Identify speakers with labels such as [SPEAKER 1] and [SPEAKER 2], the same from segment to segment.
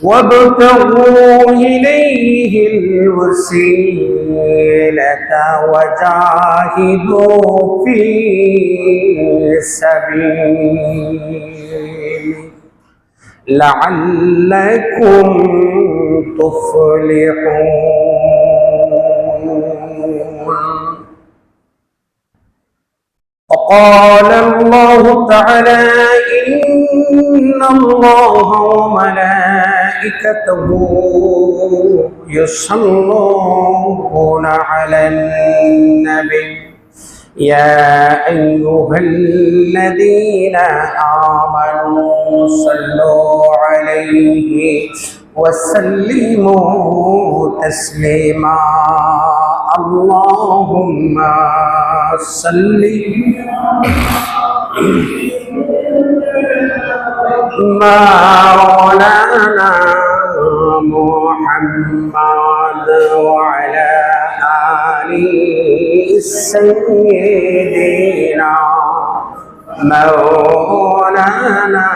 [SPEAKER 1] وابتغوا إليه الوسيلة وجاهدوا في سبيله لعلكم تفلحون. وقال الله تعالى: إن الله وملائكته يصلون على النبي يا أيها الذين آمنوا صلوا عليه وسلموا تسليما. اللهم صل مولانا محمد وعلى آل سيدنا مولانا.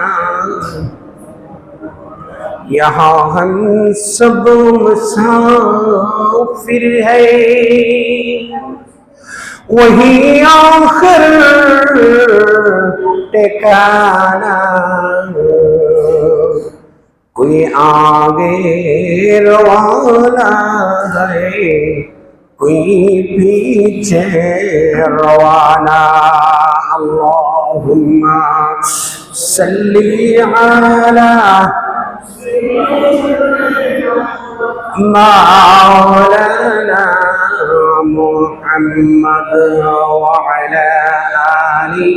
[SPEAKER 1] यहाँ हम सब मुसाफिर है, वही आखिर ठिकाना, कोई आगे रवाना है, कोई पीछे रवाना. अल्लाहुम्मा सल्ली अला मौलाना मुहम्मद वअला आलि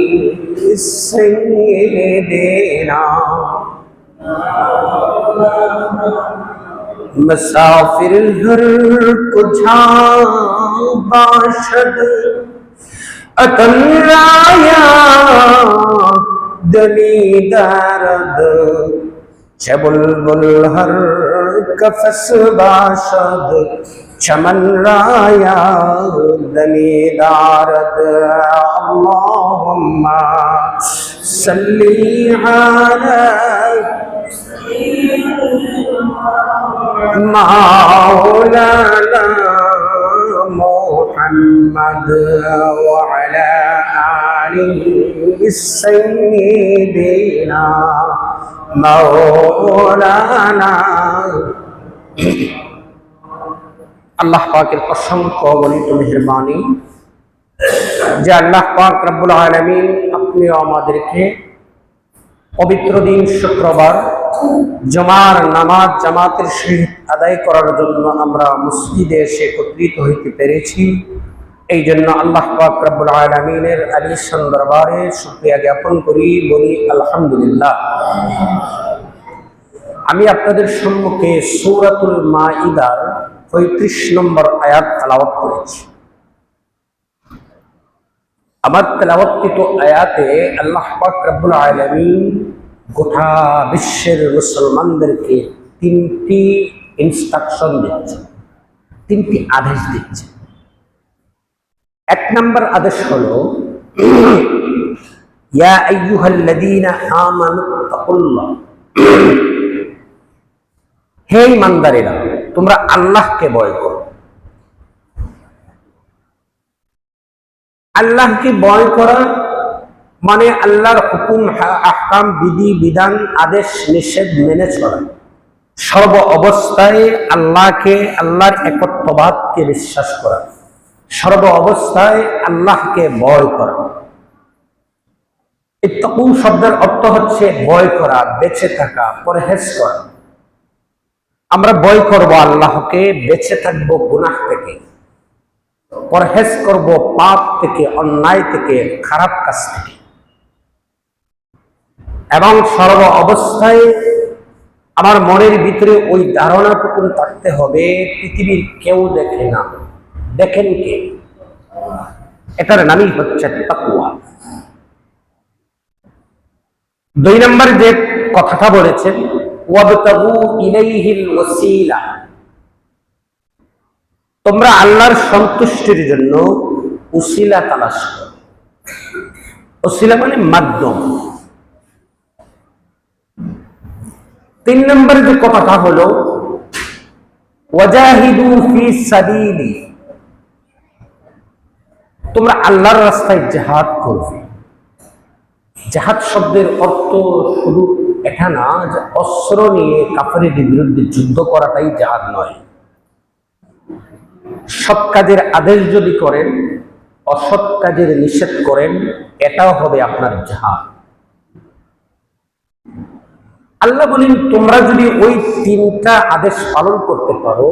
[SPEAKER 1] सय्यिदिना. मुसाफिर हर कुछा बाशद अतन्राया दली दर्द बुलबुल हर कफस बाशद चमन राया दली दारद. अल्लाहुम्मा सल्ली अला मौलाना मुहम्मद वअला आलि सय्यिदिना मौलाना. আল্লাহ পাকের অসংখ্য অগণিত মেহেরবানি যে আল্লাহ পাক রব্বুল আলামিন আপনি আমাদেরকে পবিত্র দিন শুক্রবার জুমার নামাজ জামাতের সহিত আদায় করার জন্য আমরা মসজিদে এসে একত্রিত হইতে পেরেছি। এই জন্য আল্লাহ পাক রব্বুল আলামিনের আলিশান দরবারে শুকরিয়া জ্ঞাপন করি, বলি আলহামদুলিল্লাহ। আমি আপনাদের সম্মুখে সূরাতুল মাইদার ৩৫ নম্বর আয়াত তেলাওয়াত করেছি। আমার তেলাওয়াতকৃত আয়াতে আল্লাহ পাক রব্বুল আলামিন গোটা বিশ্বের মুসলমানদেরকে তিনটি ইনস্ট্রাকশন দিচ্ছে, তিনটি আদেশ দিচ্ছে। এক নম্বর আদেশ হলো ইয়া আইয়ুহাল্লাযীনা আমানুত্তাকুল্লাহ, হে ঈমানদারেরা তোমরা আল্লাহকে ভয় করো। আল্লাহকে ভয় করা মানে আল্লাহর হুকুম আহকাম বিধি বিধান আদেশ নিষেধ মেনে চলা, সর্ব অবস্থায় আল্লাহকে আল্লাহর একত্ববাদকে বিশ্বাস করা, সর্ব অবস্থায় আল্লাহকে ভয় করা। ইত্তাকু শব্দের অর্থ হচ্ছে ভয় করা, বেঁচে থাকা, পরহেজ করা। আমরা ভয় করব আল্লাহকে, বেঁচে থাকবো গুনাহ থেকে, পরহেজ করব পাপ থেকে, অন্যায় থেকে, খারাপ কাজ থেকে। এবং সর্ব অবস্থায় আমার মনের ভিতরে ওই ধারণাটুকু থাকতে হবে পৃথিবীর কেউ দেখে না, দেখেন কে? এটার নামই হচ্ছে তাকওয়া। দুই নম্বর যে কথাটা বলেছেন ওয়াবতাগু ইলাইহিল ওয়াসিলা, তোমরা আল্লাহর সন্তুষ্টির জন্য উসিলা তালাশ করো। উসিলা মানে মাধ্যম। তিন নম্বর যে কথাটা হলো ওয়াজাহিদু ফি সাবিলি, তোমরা আল্লাহর রাস্তায় জিহাদ করবে। জিহাদ শব্দের অর্থ শুধু এটা না যে অস্ত্র নিয়ে কাফেরের বিরুদ্ধে যুদ্ধ করাটাই জিহাদ নয়। সৎ কাজের আদেশ যদি করেন, অসৎ কাজের নিষেধ করেন, এটাও হবে আপনার জিহাদ। আল্লাহ বলেন তোমরা যদি ওই তিনটা আদেশ পালন করতে পারো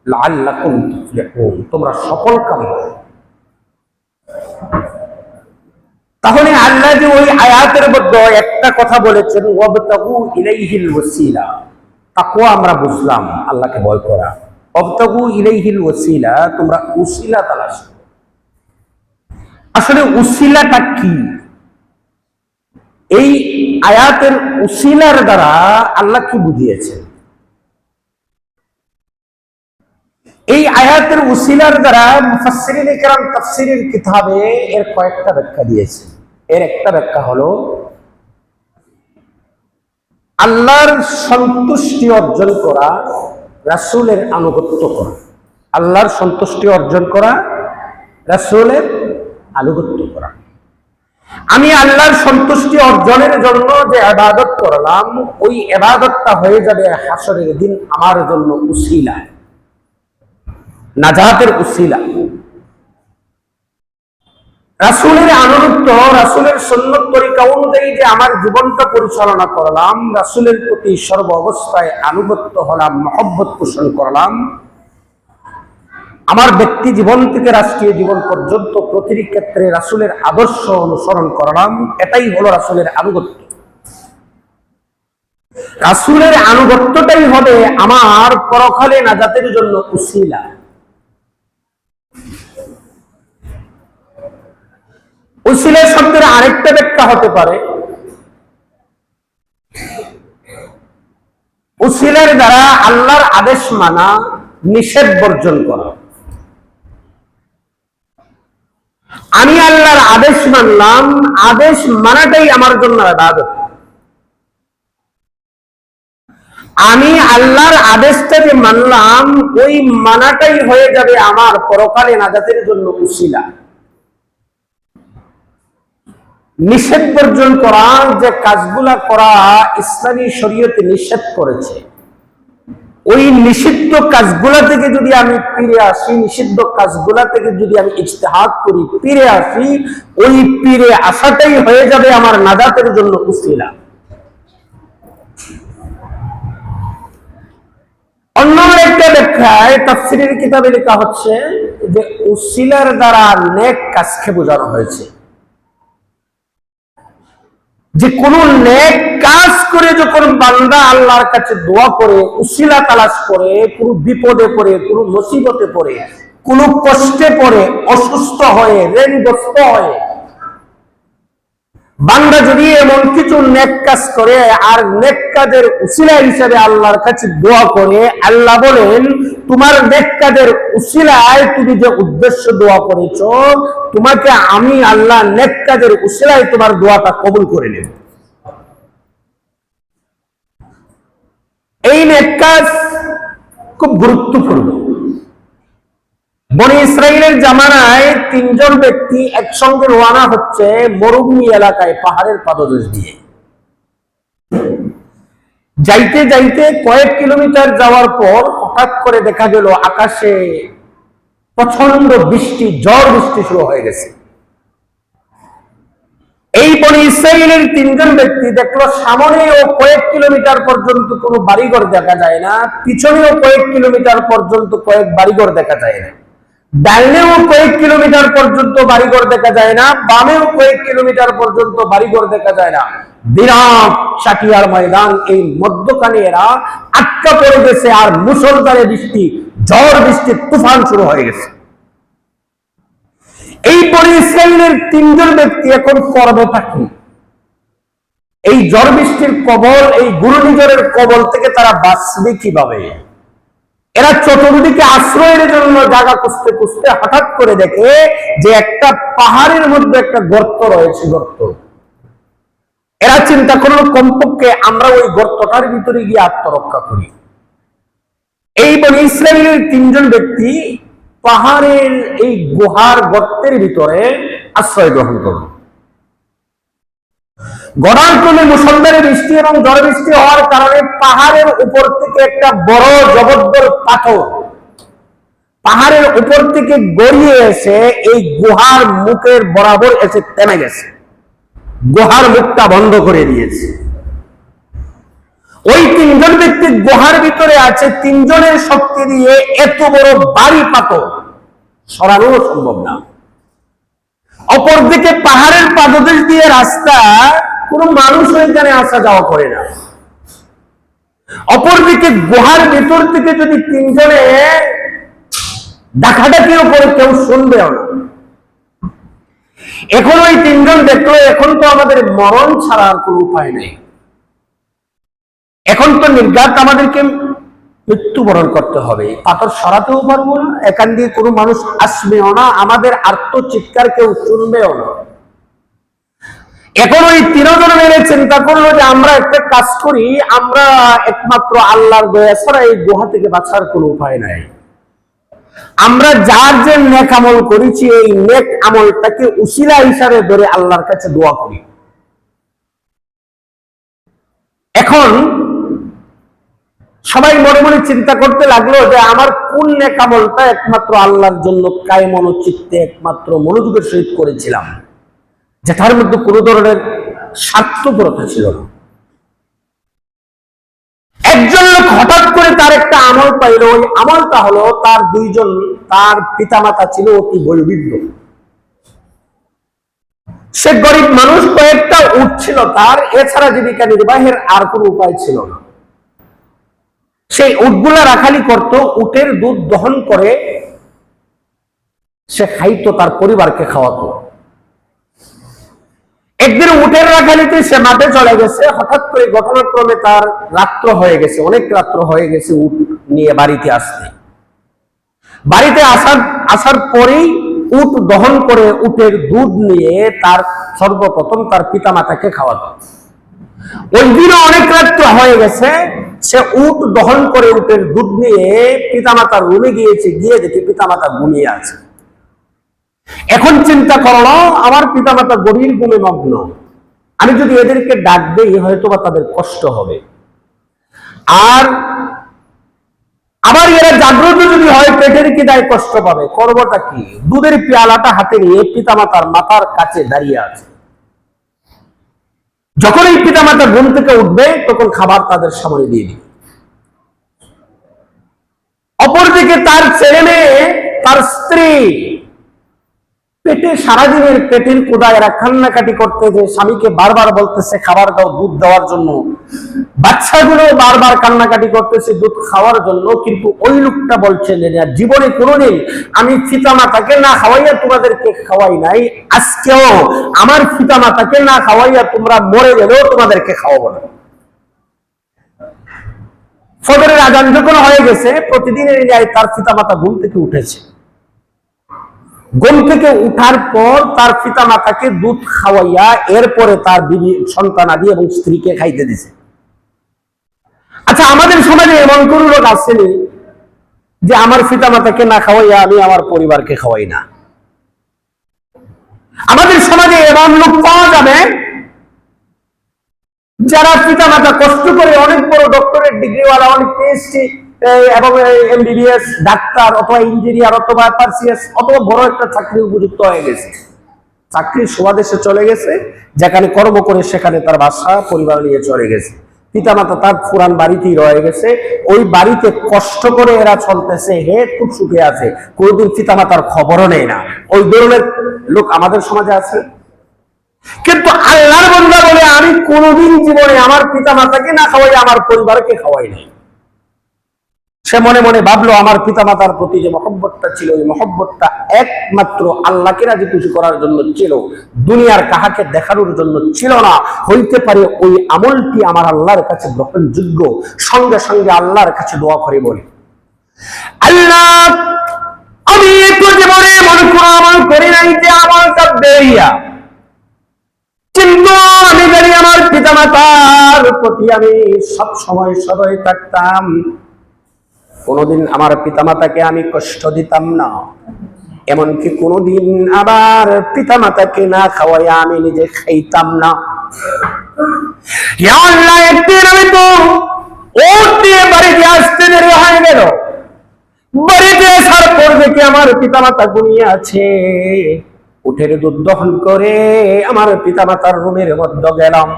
[SPEAKER 1] লাআল্লাকুম তুফলিহুন, তোমরা সফল কাম হবে। তাহলে আল্লাহ যে ওই আয়াতের মধ্যে একটা কথা বলেছেন ওয়াবতাগু ইলাইহিল ওয়াসিলা, তাকওয়া আমরা বুঝলাম আল্লাহকে ভয় করা। ওয়াবতাগু ইলাইহিল ওয়াসিলা, তোমরা উসিলা তালাশ করো। আসলে উসিলাটা কি? এই আয়াতের উসিলার দ্বারা আল্লাহ কি বুঝিয়েছেন? এই আয়াতের উসিলার দ্বারা মুফাসসিরিনে কেরাম তাফসীরের কিতাবে এর কয়েকটা ব্যাখ্যা দিয়েছেন। এর একটা ব্যাখ্যা হলো আল্লাহর সন্তুষ্টি অর্জন করা, রাসূলের আনুগত্য করা। আল্লাহর সন্তুষ্টি অর্জন করা, রাসূলের আনুগত্য করা। আমি আল্লাহর সন্তুষ্টি অর্জনের জন্য যে ইবাদত করলাম, ওই ইবাদতটা হয়ে যাবে হাসরের দিন আমার জন্য উসিলা, নাজাতের উসিলা। রাসূলের আনুগত্য, রাসূলের সুন্নত তরিকা অনুযায়ী যে আমার জীবনটা পরিচালনা করলাম, রাসূলের প্রতি সর্ব অবস্থায় আনুগত্য হলাম, মহব্বত পোষণ করলাম, আমার ব্যক্তি জীবন থেকে রাষ্ট্রীয় জীবন পর্যন্ত প্রতিটি ক্ষেত্রে রাসূলের আদর্শ অনুসরণ করলাম, এটাই হলো রাসূলের আনুগত্য। রাসূলের আনুগত্যটাই হবে আমার পরকালে নাজাতের জন্য উসিলা। উসিলা শব্দের আরেকটা ব্যাখ্যা হতে পারে উসিলার দ্বারা আল্লাহর আদেশ মানা, নিষেধ বর্জন করা। আমি আল্লাহর আদেশ মানলাম, আদেশ মানাটাই আমার জন্য ইবাদত। আমি আল্লাহর আদেশটা যে মানলাম, ওই মানাটাই হয়ে যাবে আমার পরকালে নাজাতের জন্য উসিলা। নিষেধ বর্জন করা, যে কাজগুলা করা ইসলামী শরীয়তে নিষেধ করেছে, ওই নিষিদ্ধ কাজগুলা থেকে যদি আমি ফিরে আসি, নিষিদ্ধ কাজগুলা থেকে যদি আমি ইজতিহাদ করি, ফিরে আসি, ওই ফিরে আসাটাই হয়ে যাবে আমার নাজাতের জন্য উসিলা। অন্য একটা ব্যাখ্যায় তাফসীরের কিতাবে লেখা হচ্ছে যে উসিলার দ্বারা নেক কাজকে বোঝানো হয়েছে। যে কোন নেক কাজ করে যখন বান্দা আল্লাহর কাছে দোয়া করে, উসিলা তালাশ করে, কোন বিপদে পড়ে, কোন মুসিবতে পড়ে, কোন কষ্টে পড়ে, অসুস্থ হয়ে, ঋণগ্রস্ত হয়ে, বান্দা যদি এমন কিছু নেক কাজ করে আর নেক কাজের উসিলা হিসেবে আল্লাহর কাছে দোয়া করে, আল্লাহ বলেন তোমার নেক কাজের উসিলায় তুমি যে উদ্দেশ্য দোয়া করেছো, তোমাকে আমি আল্লাহ নেক কাজের উসিলায় তোমার দোয়াটা কবুল করে নেব। এই নেক কাজ খুব গুরুত্বপূর্ণ। বনি ইসরাইলের জামানায় তিনজন ব্যক্তি একসঙ্গে রওনা হচ্ছে মরুভূমি এলাকায়, পাহাড়ের পাদদেশ দিয়ে। যাইতে যাইতে কয়েক কিলোমিটার যাওয়ার পর হঠাৎ করে দেখা গেল আকাশে প্রচন্ড বৃষ্টি, ঝড় বৃষ্টি শুরু হয়ে গেছে। এই বনি ইসরাইলের তিনজন ব্যক্তি দেখলো সামনেও কয়েক কিলোমিটার পর্যন্ত কোনো বাড়িঘর দেখা যায় না, পিছনেও কয়েক কিলোমিটার পর্যন্ত কয়েক বাড়িঘর দেখা যায় না, ডাইনেও কয়েক কিলোমিটার পর্যন্ত বাড়িঘর দেখা যায় না, বামেও কয়েক কিলোমিটার পর্যন্ত বাড়িঘর দেখা যায় না। বিরাট চাটিয়ার ময়দান, এই মধ্যখানে এরা আটকা পড়ে গেছে, আর মুষলধারে বৃষ্টি, ঝড় বৃষ্টি, তুফান শুরু হয়ে গেছে। এই বনি ইসরাইলের তিনজন ব্যক্তি এখন করবেটা কি? এই ঝড় বৃষ্টির কবল, এই ঘূর্ণিঝড়ের কবল থেকে তারা বাঁচবে কিভাবে? এরা চতুর্দিকে আশ্রয়ের জন্য জায়গা খুঁজতে খুঁজতে হঠাৎ করে দেখে যে একটা পাহাড়ের মধ্যে একটা গর্ত রয়েছে। গর্ত, এরা চিন্তা করলো কমপক্ষে আমরা ওই গর্তটার ভিতরে গিয়ে আত্মরক্ষা করি। এই বনি ইসরায়েলের 3 জন ব্যক্তি পাহাড়ের এই গুহার গর্তের ভিতরে আশ্রয় গ্রহণ করল। গড়ার ক্রমে মুষলধারে বৃষ্টি এবং ঝড় বৃষ্টি হওয়ার কারণে পাহাড়ের উপর থেকে একটা বড় জবরদস্ত পাথর পাহাড়ের উপর থেকে গড়িয়ে এসে এই গুহার মুখের বরাবর এসে থেমে গেছে, গুহার মুখটা বন্ধ করে দিয়েছে। ওই 3 জন ব্যক্তি গুহার ভিতরে আছে, 3 জনের শক্তি দিয়ে এত বড় ভারী পাথর সরানো সম্ভব না। অপরদিকে পাহাড়ের পাদদেশ দিয়ে রাস্তা, কোন মানুষ ওইখানে আসা যাওয়া করে না। অপরদিকে গুহার ভিতর থেকে যদি 3 জনে ডাকাডাকিও করে কেউ শুনবেও না। এখন ওই 3 জন দেখলো এখন তো আমাদের মরণ ছাড়া আর কোনো উপায় নেই, এখন তো নির্ঘাত আমাদেরকে মৃত্যুবরণ করতে হবে, পাথর সরাতেও পারবো না, এখান দিয়ে কোনো মানুষ আসবেও না, আমাদের আর্তচিৎকার কেউ শুনবেও না। এখন ওই 3 জন মিলে চিন্তা করলো যে আমরা একটা কাজ করি, আমরা একমাত্র আল্লাহর দয়া ছাড়া এই গুহা থেকে বাঁচার কোনো উপায় নাই। আমরা যার যে নেক আমল করেছি এই নেক আমলটাকে উসিলা হিসাবে ধরে আল্লাহর কাছে দোয়া করি। এখন সবাই মনে মনে চিন্তা করতে লাগলো যে আমার কোন নেক আমলটা একমাত্র আল্লাহর জন্য কায়মন চিত্তে একমাত্র মনোযোগের সহিত করেছিলাম, যেটার মধ্যে কোনো ধরনের স্বার্থপরতা ছিল না। একজন লোক হঠাৎ করে তার একটা আমল পাইল, ওই আমলটা হলো তার পিতামাতা ছিল অতি বয়োবৃদ্ধ, সে গরিব মানুষ, কয়েকটা উট ছিল তার, এছাড়া জীবিকা নির্বাহের আর কোনো উপায় ছিল না। সেই উটগুলা রাখালি করত, উটের দুধ দহন করে সে খাইতো, তার পরিবারকে খাওয়াতো। একদিন উটের রাখালিতে সে মাঠে চলে গেছে, হঠাৎ করে ঘটনাক্রমে তার রাত্র হয়ে গেছে, অনেক রাত্র হয়ে গেছে উট নিয়ে বাড়িতে আসতে। বাড়িতে আসার পরেই উট দহন করে উটের দুধ নিয়ে তার সর্বপ্রথম তার পিতামাতাকে খাওয়াতো। ওই দিনও অনেক রাত্র হয়ে গেছে, সে উট দহন করে উটের দুধ নিয়ে পিতামাতার রুমে গিয়েছে, গিয়ে দেখে পিতামাতা ঘুমিয়ে আছে। এখন চিন্তা করলো আমার পিতামাতা গভীর ঘুমে মগ্ন, আমি যদি এদেরকে ডাক দেই হয়তো বা তাদের কষ্ট হবে, আর আবার এরা জাগ্রত যদি হয় পেটের খিদায় কষ্ট পাবে, করবোটা কি? দুধের পেয়ালাটা হাতে নিয়ে পিতামাতার মাথার কাছে দাঁড়িয়ে আছে। যখন এই পিতামাতা ঘুম থেকে উঠবে তখন খাবার তাদের সামনে দিয়ে দিবে। অপরদিকে তার ছেলে মেয়ে, তার স্ত্রী পেটে সারাদিনের পেটের কোদায় এরা কান্নাকাটি করতেছে, স্বামীকে বারবার বলতেছে খাবার দাও, দুধ দেওয়ার জন্য। বাচ্চাগুলো বারবার কান্নাকাটি করতেছে দুধ খাওয়ার জন্য, কিন্তু ওই লোকটা বলছে জীবনে কোনোদিন আমি পিতামাতাকে না খাওয়াইয়া তোমাদেরকে খাওয়াই নাই, আজকেও আমার পিতামাতাকে না খাওয়াইয়া তোমরা মরে গেলেও তোমাদেরকে খাওয়াবো না। ফজরের আজান যখন হয়ে গেছে, প্রতিদিনের ন্যায় তার পিতামাতা ঘুম থেকে উঠেছে। ঘুম থেকে উঠার পর তার পিতামাতাকে দুধ খাওয়াইয়া এরপরে তার বিবি, সন্তানাদি এবং স্ত্রীকে খাইতে দিছে। আচ্ছা, আমাদের সমাজে এমন কোন লোক আসেনি যে আমার পিতামাতাকে না খাওয়াইয়া আমি আমার পরিবারকে খাওয়াই না? আমাদের সমাজে এমন লোক পাওয়া যাবে যারা পিতামাতা কষ্ট করে অনেক বড় ডক্টরেট ডিগ্রিওয়ালা, অনেক পিএইচডি এবং এমবিবিএস ডাক্তার অথবা ইঞ্জিনিয়ার অথবা পারসিএস অথবা বড় একটা চাকরি উপযুক্ত হয়ে গেছে, চাকরির স্বদেশে চলে গেছে, যেখানে কর্ম করে সেখানে তার বাসা পরিবার নিয়ে চলে গেছে। পিতামাতা তার পুরান বাড়িতেই রয়ে গেছে, ওই বাড়িতে কষ্ট করে এরা চলতেছে, হে খুব সুখে আছে, কোনদিন পিতামাতার খবরও নেই না। ওই ধরনের লোক আমাদের সমাজে আছে। কিন্তু আল্লাহর বান্দা বলে আমি কোনদিন জীবনে আমার পিতামাতাকে না খাওয়াই আমার পরিবারকে খাওয়াই নাই। সে মনে মনে ভাবলো আমার পিতামাতার প্রতি যে মহব্বতটা ছিল, ওই মহব্বতটা একমাত্র আল্লাহকে রাজি খুশি করার জন্য ছিল, দুনিয়ার কাহাকে দেখানোর জন্য ছিল না। হইতে পারে ওই আমলটি আমার আল্লাহর কাছে গ্রহণযোগ্য। সঙ্গে সঙ্গে আল্লাহর কাছে দোয়া করে বলি, আল্লাহ আমি একটু জীবনে এমন কোন আমল করি নাই যে আমলটা বেরিয়া কিন্তু আমি জানি আমার পিতামাতার প্রতি আমি সব সময় সদয় থাকতাম, কোনোদিন আমার পিতামাতাকে আমি কষ্ট দিতাম না, এমনকি কোনোদিন আবার পিতামাতাকে না খাওয়াইয়া আমি নিজে খাইতাম না। একদিন আমি তো ওট দিয়ে বাড়িতে আসতে দেরি হয়ে গেল। বাড়িতে আসার পর দেখি আমার পিতামাতা ঘুমিয়ে আছে। উঠের দুধ দহন করে আমার পিতামাতার রুমের মধ্যে গেলাম।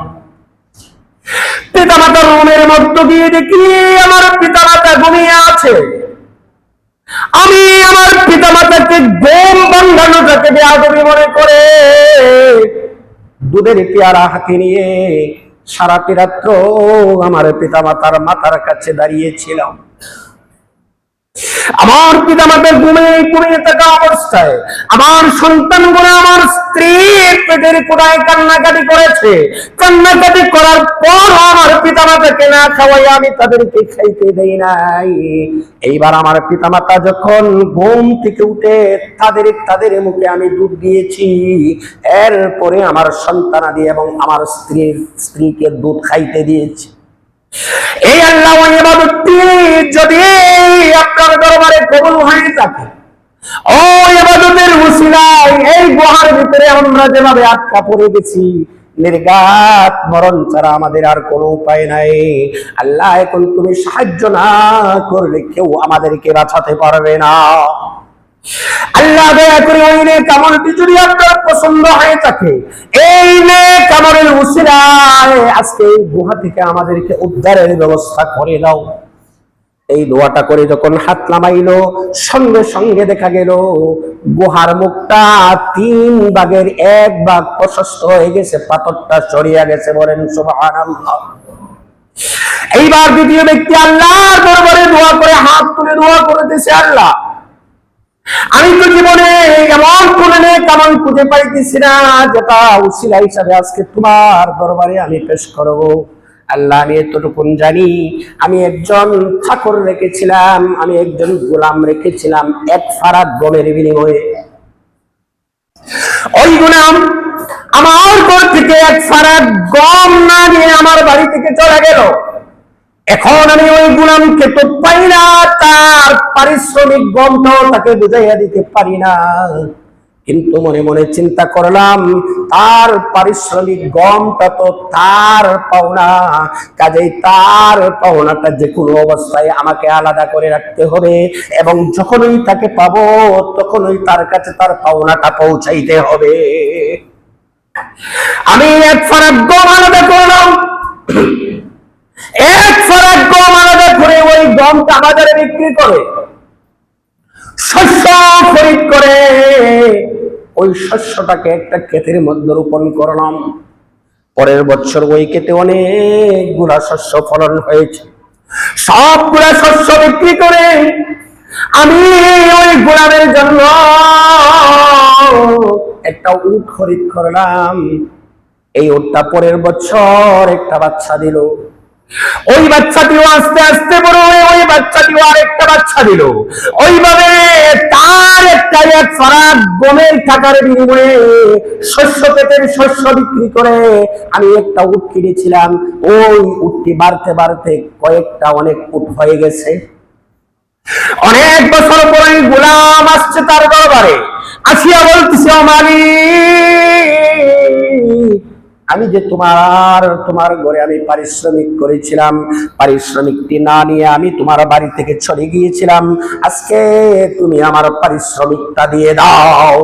[SPEAKER 1] পিতামাতার রুমের মধ্যে গিয়ে দেখি আমার পিতামাতা ঘুমিয়ে আছে। আমি আমার পিতামাতাকে ঘুম ভাঙানোটাকে বেয়াদবি মনে করে দুধের পেয়ারা হাতে নিয়ে সারাটি রাত্র আমার পিতামাতার মাথার কাছে দাঁড়িয়েছিলাম। আমার পিতামাতার ঘুমিয়ে থাকা অবস্থায় আমার সন্তানগুলো আমার স্ত্রীর পেটের কোথায় কান্নাকাটি করেছে। কান্নাকাটি করার পর আমার পিতামাতাকে না খাওয়াই আমি তাদেরকে খাইতে দেই নাই। এইবার আমার পিতামাতা যখন ঘুম থেকে উঠে তাদের মুখে আমি দুধ দিয়েছি, এরপরে আমার সন্তানাদি এবং আমার স্ত্রীকে দুধ খাইতে দিয়েছি। এই আল্লাহ ইবাদতটি যদি আপনার দরবারে কবুল হয়ে থাকে, ওই ইবাদতের উসিলায় এই গুহার ভিতরে আমরা যেভাবে আটকা পড়ে গেছি, নির্ঘাত মরণ ছাড়া আমাদের আর কোনো উপায় নাই। আল্লাহ এখন তুমি সাহায্য না করলে কেউ আমাদেরকে বাঁচাতে পারবে না। আল্লাহ দয়া করে ওই নেক আমলটি যদি আপনার পছন্দ হয়ে থাকে, এই নেক আমলের উসিলায় আজকে এই গুহা থেকে আমাদেরকে উদ্ধারের ব্যবস্থা করে দাও। এই দোয়াটা করে যখন হাত নামাইলো, সঙ্গে সঙ্গে দেখা গেল গুহার মুখটা 3 ভাগের 1 ভাগ প্রশস্ত হয়ে গেছে, পাথরটা সরিয়ে গেছে। বলেন সুবহানাল্লাহ। এইবার দ্বিতীয় ব্যক্তি আল্লাহর দরবারে দোয়া করে হাত তুলে দোয়া করতেছে, আল্লাহ আমি তো জীবনে এমন কোন নেক আমল খুঁজে পাইতেছি না যেটা উসিলা হিসাবে আজকে তোমার দরবারে আমি পেশ করব। আল্লাহ আমি এতটুকু জানি, আমি একজন চাকর রেখেছিলাম, আমি একজন গোলাম রেখেছিলাম 1 ফারাক গমের বিনিময়ে। ওই গোলাম আমার ঘর থেকে 1 ফারাক গম না নিয়ে আমার বাড়ি থেকে চলে গেল। এখন আমি ওই গোলামকে তো পাই না, তার পারিশ্রমিক গমটাও তাকে বুঝাইয়া দিতে পারি না। কিন্তু মনে মনে চিন্তা করলাম, তার পারিশ্রমিক গমটা তো তার পাওনা, কাজেই তার পাওনাটা যে কোনো অবস্থায় আমাকে আলাদা করে রাখতে হবে, এবং যখনই তাকে পাবো তখনই তার কাছে তার পাওনাটা পৌঁছাইতে হবে। আমি 1 ফারাক গম আলাদা করলাম। 1 ফারাক গম আলাদা করে ওই গমটা বাজারে বিক্রি করে শস্য খরিদ করে ওই শস্যটাকে একটা ক্ষেতের মধ্যে রোপণ করলাম। পরের বছর ওই ক্ষেতে অনেকগুলা শস্য ফলন হয়েছে। সবগুলা শস্য বিক্রি করে আমি ওই গোলামের জন্য একটা উট খরিদ করলাম। এই উটটা পরের বছর একটা বাচ্চা দিল। ওই বাচ্চাটিও আস্তে আস্তে বড় হয়ে ওই বাচ্চাটিও আরেকটা বাচ্চা দিল। ওইভাবে তার একটা 1 ফারাক গমের টাকার বিনিময়ে শস্য ক্ষেতের শস্য বিক্রি করে আমি একটা উট কিনেছিলাম। ওই উটটি বাড়তে বাড়তে কয়েকটা অনেক উট হয়ে গেছে। অনেক বছর পরে গোলাম আসছে তার দরবারে, আসিয়া বলতেছে, ও মালিক, আমি যে তোমার ঘরে আমি পারিশ্রমিক করেছিলাম, পারিশ্রমিকটি না নিয়ে আমি তোমার বাড়ি থেকে চলে গিয়েছিলাম, আজকে তুমি আমার পারিশ্রমিকটা দিয়ে দাও।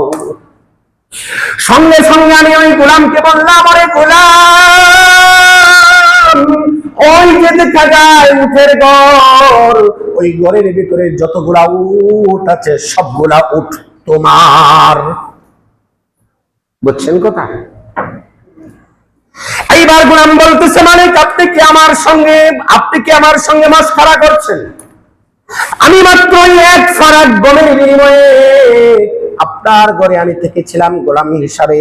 [SPEAKER 1] সঙ্গে সঙ্গে আমি ওই গোলামকে বললাম, আরে গোলাম, ওই যে দেখা যায় উটের ঘর, ওই ঘরের ভিতরে যতগুলা উট আছে সবগুলা উট তোমার। বুঝছেন কথা? এইবার গোলাম বলতেছে, মালিক আপনি কি আমার সঙ্গে মাসখারা করছেন? আমি মাত্র 1 ফারাক গমের বিনিময়ে আপনার ঘরে আমি থেকেছিলাম গোলাম হিসাবে।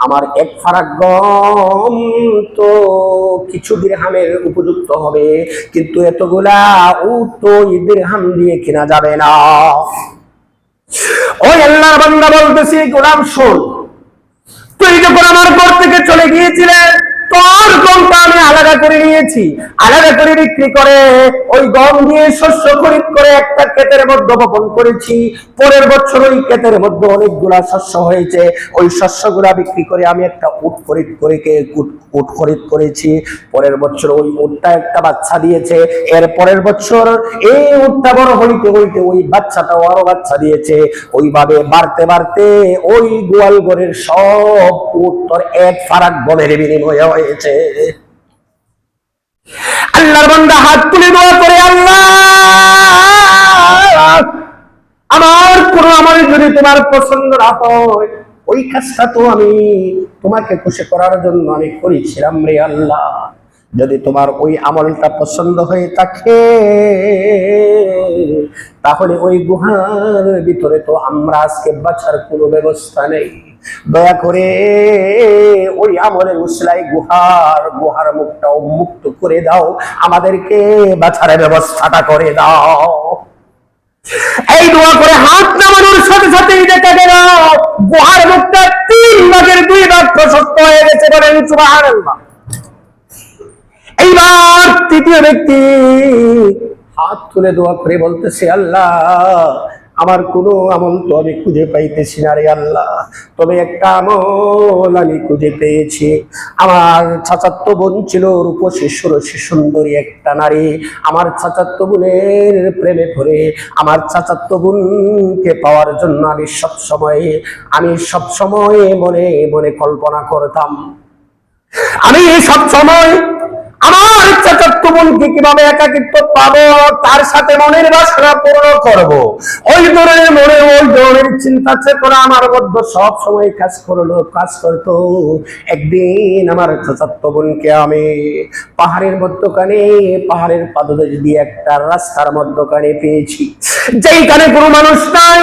[SPEAKER 1] আমার 1 ফারাক গম তো কিছু দিরহামের উপযুক্ত হবে, কিন্তু এতগুলা উট তো দিরহাম দিয়ে কেনা যাবে না। ওই আল্লাহর বান্দা বলতেছি, গোলাম শোন, তুই যখন আমার ঘর থেকে চলে গিয়েছিলেন, তোর গমটা আমি আলাদা করে নিয়েছি, আলাদা করে বিক্রি করে ওই গম দিয়ে শস্য খরিদ করে একটা ক্ষেতের মধ্যে বপন করেছি। পরের বছর ওই ক্ষেতের মধ্যে অনেকগুলা শস্য হয়েছে, ওই শস্যগুলা বিক্রি করে আমি একটা উট খরিদ করেছি। পরের বছর ওই উটটা একটা বাচ্চা দিয়েছে, এর পরের বছর এই উটটা বড় হইতে হইতে ওই বাচ্চাটাও আরো বাচ্চা দিয়েছে। ওইভাবে বাড়তে বাড়তে ওই গোয়াল ঘরের সব উট তোর এক ফারাক গমের বিনিময়ে হয়েছে। আল্লাহর বান্দা হাত তুলে দোয়া করে, আল্লাহ আমার কোন আমল যদি তোমার পছন্দ না হয়, ওই কাজটা তো আমি তোমাকে খুশি করার জন্য আমি করেছিলাম রে আল্লাহ। যদি তোমার ওই আমলটা পছন্দ হয়ে থাকে, তাহলে ওই গুহার ভিতরে তো আমরা আজকে বাঁচার কোনো ব্যবস্থা নেই। দয়া করে ওই আমলের উসলাই গুহার মুখটা উন্মুক্ত করে দাও, আমাদেরকে বাঁচার ব্যবস্থাটা করে দাও। এই দোয়া করে হাত নামানোর সাথে সাথেই দেখা গেল গুহার মুখটা 3 ভাগের 2 ভাগ প্রশস্ত হয়ে গেছে। বলেন সুবহানাল্লাহ। এইবার তৃতীয় ব্যক্তি হাত তুলে দোয়া করে বলতেছে, আল্লাহ আমার কোনো আমল তো আমি খুঁজে পাইতেছি না রে আল্লাহ, তবে একটা আমল আমি খুঁজে পেয়েছি। আমার চাচাতো বোন ছিল রূপসী সুরসী সুন্দরী একটা নারী। আমার চাচাতো বোনের প্রেমে পড়ে আমার চাচাতো বোনকে পাওয়ার জন্য আমি সব সময় মনে মনে কল্পনা করতাম, আমি সব সময় আমার চাচাতো বোনকে কিভাবে একাকিত্ব পাবো, তার সাথে মনের বাসনা পূর্ণ করব, ওই ধরনের চিন্তা চেতনা আমার মধ্যে সব সময় কাজ করতো। একদিন আমার চাচাতো বোনকে আমি পাহাড়ের পাদদেশ দিয়ে একটা রাস্তার মধ্যখানে পেয়েছি, যেইখানে কোনো মানুষ নাই,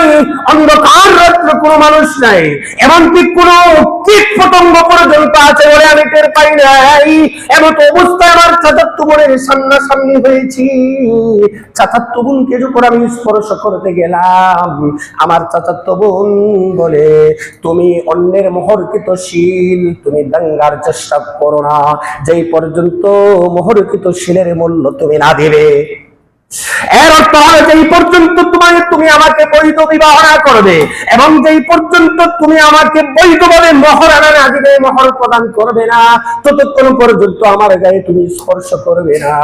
[SPEAKER 1] অন্ধকার রাত্র, কোনো মানুষ নাই, এমনকি কোনো কীট পতঙ্গ পর্যন্ত আছে বলে আমি টের পাই নাই। এমন অবস্থায় আমার চাচাতো বোনের সামনাসামনি হয়েছি। চাচাতো বোনকে যখন আমি স্পর্শ করতে গেলাম, আমার চাচাতো বোন বলে, তুমি অন্যের মোহরকৃত শীল তুমি দাঙ্গার চেষ্টা করো না, যেই পর্যন্ত মোহরকৃত শীলের মূল্য তুমি না দিবে। এর অর্থ হলো যেই পর্যন্ত তুমি আমাকে বৈধ বিবাহ না করবে এবং যেই পর্যন্ত তুমি আমাকে বৈধভাবে মোহরানা না দিবে, মোহর প্রদান করবে না, ততক্ষণ পর্যন্ত আমার গায়ে তুমি স্পর্শ করবে না।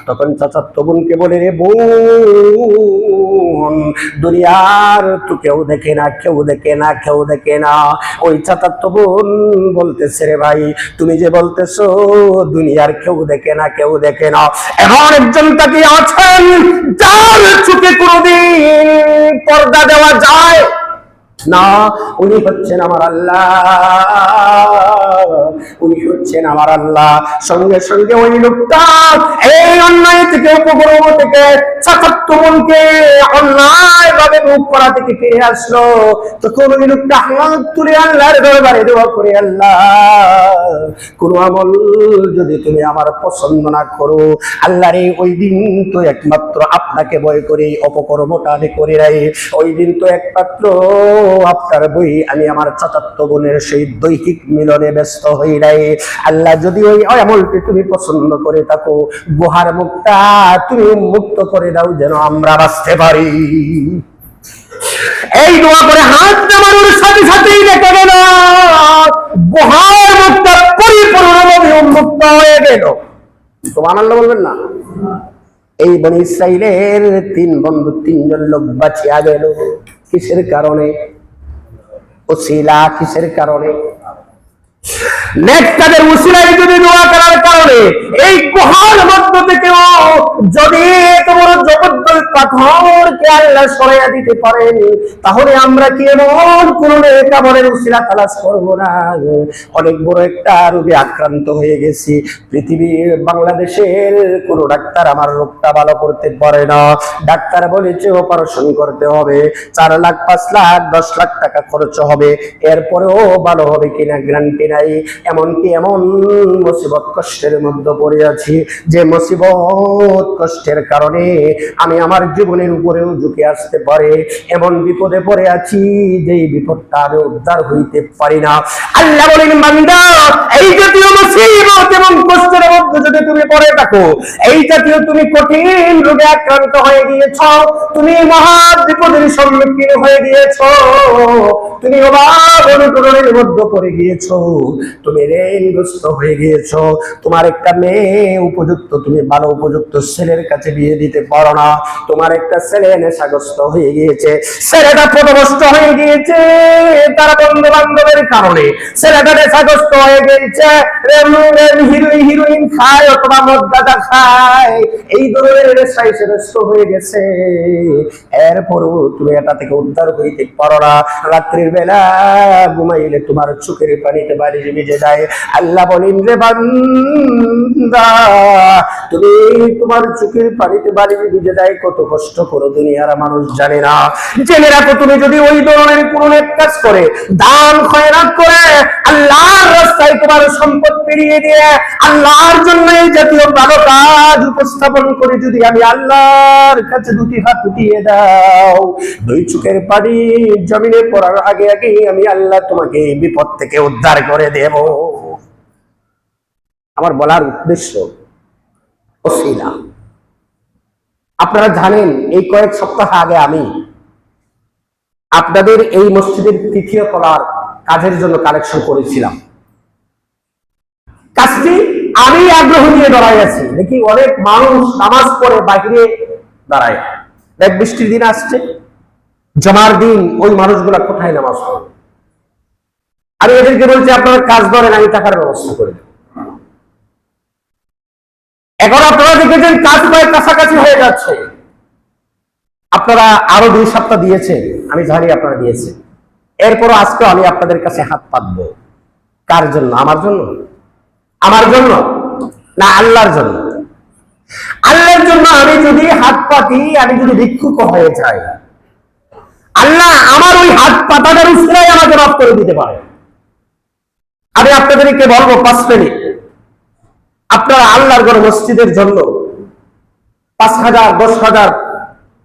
[SPEAKER 1] তখন চাচাতো বোনকে বলে, রে বোন, দুনিয়ার তো কেউ দেখে না। ওই চাচাতো বোন বলতেছে, রে ভাই তুমি যে বলতেছো দুনিয়ার কেউ দেখে না, এমন একজন তাকে আছেন যার চোখে কোনদিন পর্দা দেওয়া যায় না, উনি হচ্ছেন আমার আল্লাহ। সঙ্গে সঙ্গে ওই লোকটা এই অন্যায় থেকে, উপগ্রহ থেকে চাচাতো বোনকে অন্যায় ভাবে মুখ করা থেকে ফিরে আসলো। তখন ওই লোকটা হাত তুলে আল্লাহর দরবারে দোয়া করে, আল্লাহ কোন আমল যদি তুমি আমার পছন্দ না করো, আল্লাহ রে ওই দিন তো একমাত্র আপনাকে ভয় করে অপকর্মটা আমি করে রাই, ওই দিন তো একমাত্র আপনার বই আমি আমার চাচাতো বোনের সেই দৈহিক মিলনে ব্যস্ত হই নাই। আল্লাহ যদি ওই আমলটি তুমি পছন্দ করে থাকো, গুহার মুখটা তুমি মুক্ত করে দাও যেন আমরা বাঁচতে পারি। এই দোয়া করে হাত নামানোর সাথে সাথেই দেখা গেল গুহার মুখটা পরিপূর্ণভাবে উন্মুক্ত হয়ে গেল। সুবহানাল্লাহ বলবেন না? এই বনি ইসরাইলের 3 বন্ধু 3 জন লোক বাঁচিয়া গেল। কিসের কারণে? ওসিলা কিসের কারণে? নেককাদের উসিলায় যদি দোয়া করার কারণে এই গুহার মধ্য থেকে যদি তোমার জগদ্দল পাথরকে আল্লাহ সরাইয়া দিতে পারেন, তাহলে আমরা কি এমন কোন নেককারের উসিলা তালাশ করব না? অনেক বড় একটা রোগে আক্রান্ত হয়ে গেছি, পৃথিবীর বাংলাদেশের কোন ডাক্তার আমার রোগটা ভালো করতে পারে না। ডাক্তার বলেছে অপারেশন করতে হবে, 4 লাখ 5 লাখ 10 লাখ টাকা খরচ হবে, এরপরেও ভালো হবে কিনা গ্যারান্টি নাই। এমনকি এমন মুসিবত কষ্টের মধ্যে পড়ে আছি যে মুসিবত কষ্টের কারণে আমি আমার জীবনের উপরেও ঝুঁকে আসতে পারে। এমন বিপদে পড়ে আছি যে বিপদটা আমি উদ্ধার হইতে পারি না। আল্লাহ বলেন, বান্দা, এই জাতীয় মুসিবত এবং কষ্টের মধ্যে যদি তুমি পড়ে থাকো, এই জাতীয় তুমি কঠিন রোগে আক্রান্ত হয়ে গিয়েছ, তুমি মহা বিপদের সম্মুখীন হয়ে গিয়েছ, তুমি অভাব অনটনের মধ্যে পড়ে গিয়েছ, তুমি ঋণগ্রস্ত হয়ে গিয়েছ, তোমার একটা মেয়ে উপযুক্ত, তুমি ভালো উপযুক্ত ছেলের কাছে বিয়ে দিতে পারো না, তোমার একটা ছেলে নেশাগ্রস্ত হয়ে গিয়েছে, ছেলেটা পথভ্রষ্ট হয়ে গিয়েছে তার বন্ধু বান্ধবের কারণে, ছেলেটা নেশাগ্রস্ত হয়ে গিয়েছে, হিরোইন খায় অথবা মদ গাঁজা খায়, এই ধরনের নেশায় গ্রস্ত হয়ে গেছে, এরপরও তুমি এটা থেকে উদ্ধার হইতে পারো না। রাত্রির বেলা ঘুমাইলে তোমার চোখের পানিতে বালিশ ভিজে যায়। আল্লাহ বলেন, রে বান্দা, তুমি তোমার চোখের পানিতে বালিশ ভিজে যায় কত কষ্ট করো দুনিয়ার মানুষ জানে না। জেনে রাখো, তুমি যদি ওই ধরনের কোন এক কাজ করে, দান খয়রাত করে, আল্লাহর রাস্তায় তোমার সম্পদ পেরিয়ে দিয়ে আল্লাহর জন্য এই জাতীয় ভালো কাজ উপস্থাপন করে যদি আমি আল্লাহর কাছে দুটি হাত উঠিয়ে দাও, দুই চোখের পানি জমিনে পড়ার আগে আগে আমি আল্লাহ তোমাকে এই বিপদ থেকে উদ্ধার করে দেব। আমার বলার উদ্দেশ্য ওসিলা, আপনারা জানেন এই কয়েক সপ্তাহ আগে আমি আপনাদের এই মসজিদের তৃতীয় তলার কাজের জন্য কালেকশন করেছিলাম। কাজটি আমি আগ্রহ নিয়ে দাঁড়াই আছি, দেখি অনেক মানুষ নামাজ পড়ে বাহিরে দাঁড়ায়, দেখ বৃষ্টির দিন আসছে, জমার দিন, ওই মানুষগুলা কোথায় নামাজ পড়ে? আমি এদেরকে বলছি আপনারা কাজ ধরেন, আমি টাকার ব্যবস্থা করে দেব। এখন আপনারা দেখেছেন কাজ প্রায় কাছাকাছি হয়ে যাচ্ছে, আপনারা আরো 2 সপ্তাহ দিয়েছেন, আমি জানি আপনারা দিয়েছেন, এরপরও আজকে আমি আপনাদের কাছে হাত পাতবো। কার জন্য? আমার জন্য? আমার জন্য না আল্লাহর জন্য? আল্লাহর জন্য আমি যদি হাত পাতি, আমি যদি ভিক্ষুক হয়ে যাই, আল্লাহ আমার ওই হাত পাতাটার উসিলায় আমাকে মাফ করে দিতে পারে। আমি আপনাদেরকে বলবো 5 মিনিট আপনারা আল্লাহর ঘর মসজিদের জন্য 5,000, 10,000,